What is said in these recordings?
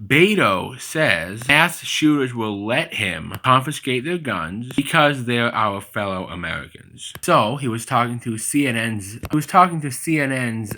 Beto says mass shooters will let him confiscate their guns because they're our fellow Americans. So he was talking to CNN's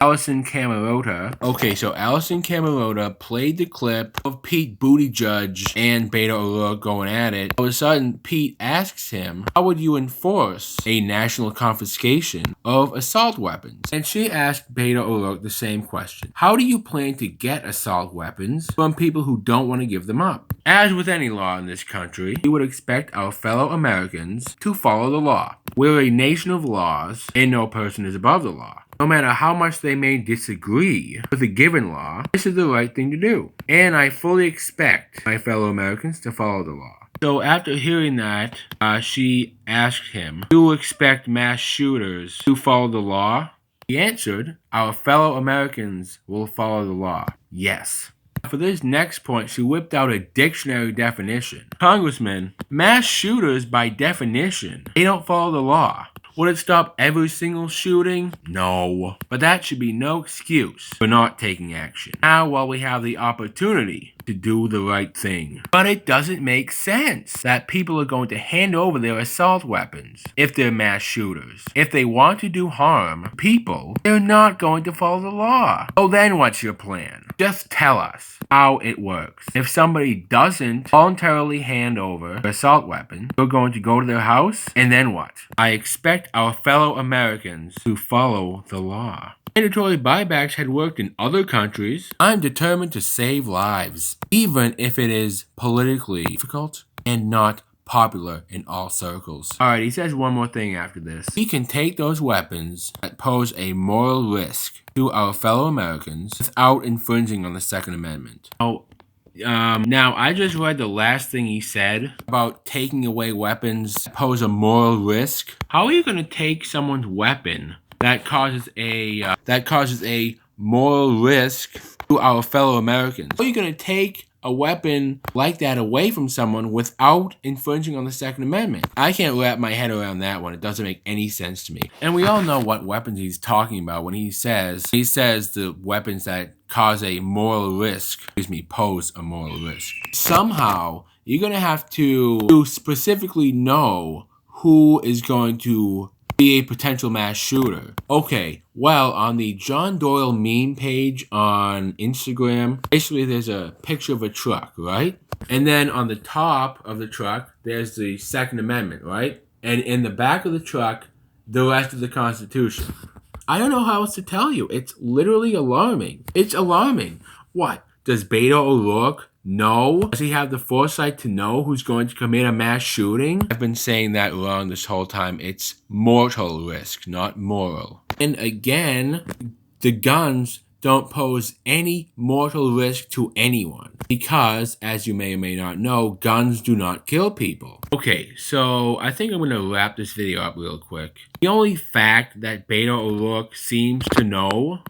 Allison Camerota. Okay, so Allison Camerota played the clip of Pete Buttigieg and Beto O'Rourke going at it. All of a sudden, Pete asks him, how would you enforce a national confiscation of assault weapons? And she asked Beto O'Rourke the same question. How do you plan to get assault weapons from people who don't want to give them up? As with any law in this country, we would expect our fellow Americans to follow the law. We're a nation of laws, and no person is above the law. No matter how much they may disagree with a given law, this is the right thing to do. And I fully expect my fellow Americans to follow the law. So after hearing that, she asked him, do you expect mass shooters to follow the law? He answered, our fellow Americans will follow the law. Yes. For this next point, she whipped out a dictionary definition. Congressman, mass shooters by definition, they don't follow the law. Would it stop every single shooting? No. But that should be no excuse for not taking action. Now, while we have the opportunity to do the right thing. But it doesn't make sense that people are going to hand over their assault weapons if they're mass shooters. If they want to do harm to people, they're not going to follow the law. So then what's your plan? Just tell us how it works. If somebody doesn't voluntarily hand over their assault weapon, you're going to go to their house, and then what? I expect our fellow Americans to follow the law. Mandatory buybacks had worked in other countries. I'm determined to save lives, even if it is politically difficult and not popular in all circles. Alright, he says one more thing after this. We can take those weapons that pose a moral risk to our fellow Americans without infringing on the Second Amendment. Now, I just read the last thing he said about taking away weapons that pose a moral risk. How are you going to take someone's weapon that causes a moral risk to our fellow Americans? How are you going to take a weapon like that away from someone without infringing on the Second Amendment? I can't wrap my head around that one. It doesn't make any sense to me. And we all know what weapons he's talking about when he says the weapons that cause a moral risk, pose a moral risk. Somehow, you're going to have to specifically know who is going to be a potential mass shooter. Okay, well, on the John Doyle meme page on Instagram, basically there's a picture of a truck, right? And then on the top of the truck, there's the Second Amendment, right? And in the back of the truck, the rest of the Constitution. I don't know how else to tell you. It's literally alarming. It's alarming. What? Does Beto O'Rourke know? Does he have the foresight to know who's going to commit a mass shooting? I've been saying that wrong this whole time. It's mortal risk, not moral. And again, the guns don't pose any mortal risk to anyone because, as you may or may not know, guns do not kill people. Okay, so I think I'm going to wrap this video up real quick. The only fact that Beto O'Rourke seems to know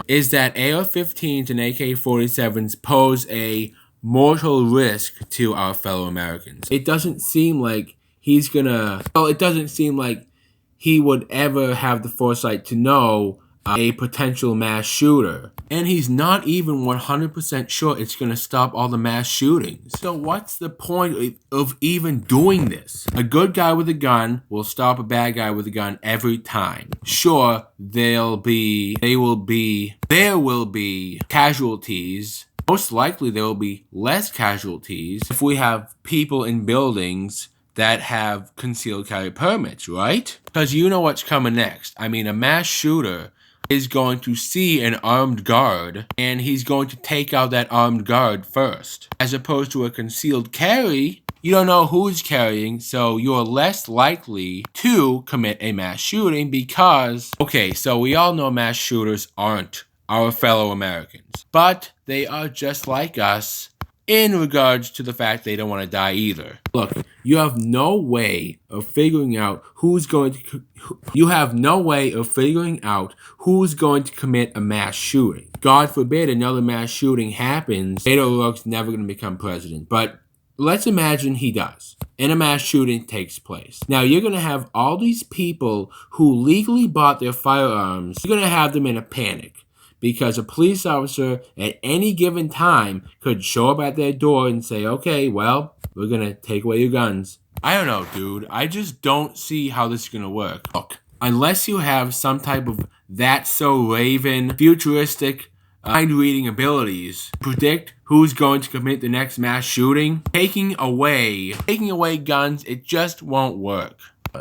is that AR-15s and AK-47s pose a mortal risk to our fellow Americans. It doesn't seem like he would ever have the foresight to know a potential mass shooter. And he's not even 100% sure it's going to stop all the mass shootings. So what's the point of even doing this? A good guy with a gun will stop a bad guy with a gun every time. Sure, there will be casualties. Most likely there will be less casualties if we have people in buildings that have concealed carry permits, right? Because you know what's coming next. I mean, a mass shooter is going to see an armed guard, and he's going to take out that armed guard first. As opposed to a concealed carry, you don't know who's carrying, so you're less likely to commit a mass shooting because, okay, so we all know mass shooters aren't our fellow Americans, but they are just like us in regards to the fact they don't want to die either. Look, you have no way of figuring out who's going to commit a mass shooting. God forbid another mass shooting happens. Beto O'Rourke's never going to become president, but let's imagine he does, and a mass shooting takes place. Now, you're going to have all these people who legally bought their firearms. You're going to have them in a panic because a police officer at any given time could show up at their door and say, okay, well, we're gonna take away your guns. I don't know, dude. I just don't see how this is gonna work. Look, unless you have some type of That's So Raven futuristic mind-reading abilities to predict who's going to commit the next mass shooting, taking away guns, it just won't work.